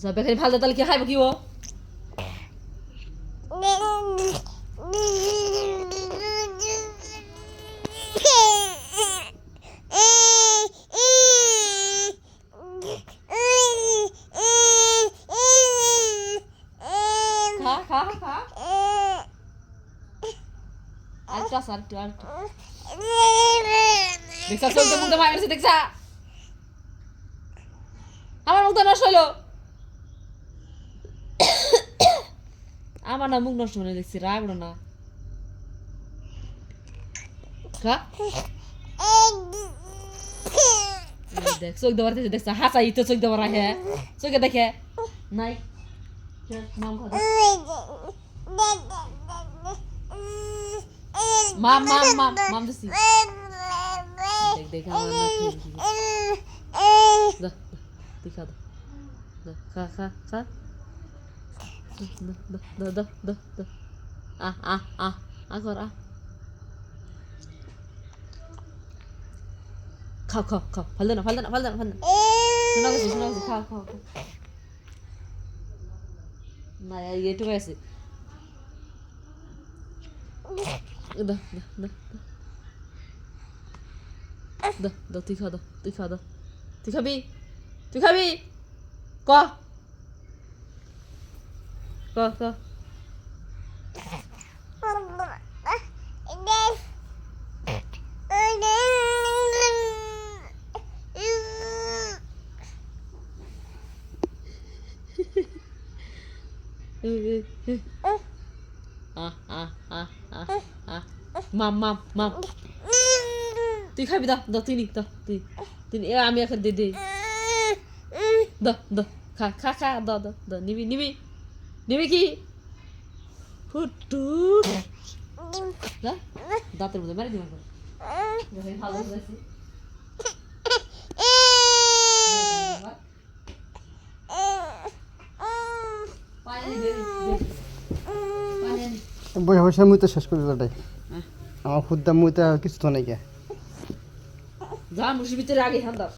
যাবে খালি ভাল তাহলে কি খাইব কি ও খা খা খা আরেকটু আছে আরেকটু আরেকটু দেখছা চলতে মুখটা মায়ের দেখছা আমার মুখটা নষ্ট হইলো আমার না মুখ নষ্ট হয়ে দেখছি রাগ না খা দেখ চোখ দেওয়ার দেখছা হাসাই তো চোখ দেওয়ার আহে চোখে দেখে নাই মাম খা মাম মাম মাম মাম দিছি দেখ দেখ আমার না খেয়ে দা দেখা দা খা খা খা দা দা দা দা কর খাও খাও খাও ফালদে না ফালদে না ফালদে না ফালদে না শোনা গেছে খাও খাও না এইটুকু আছে দা দা দা দা দা তুই খা দা তুই খা দা তুই খাবি ক ক ক মাম মাম মাম তুই খাবি দা দা তুই নি দা তুই তুই আমি এখন দে দে দা দা খা খা খা দা দা দা নিবি নিবি নিবি কি ফুটু দা দাঁতের মধ্যে মেরে দিবা ভালো হয়েছে বসে বসে মুই তো শেষ করে ওটাই আমার খুদ্দাম মুই তো কিছু তো নাই কে যা মুসির ভিতরে আগে হ্যাঁ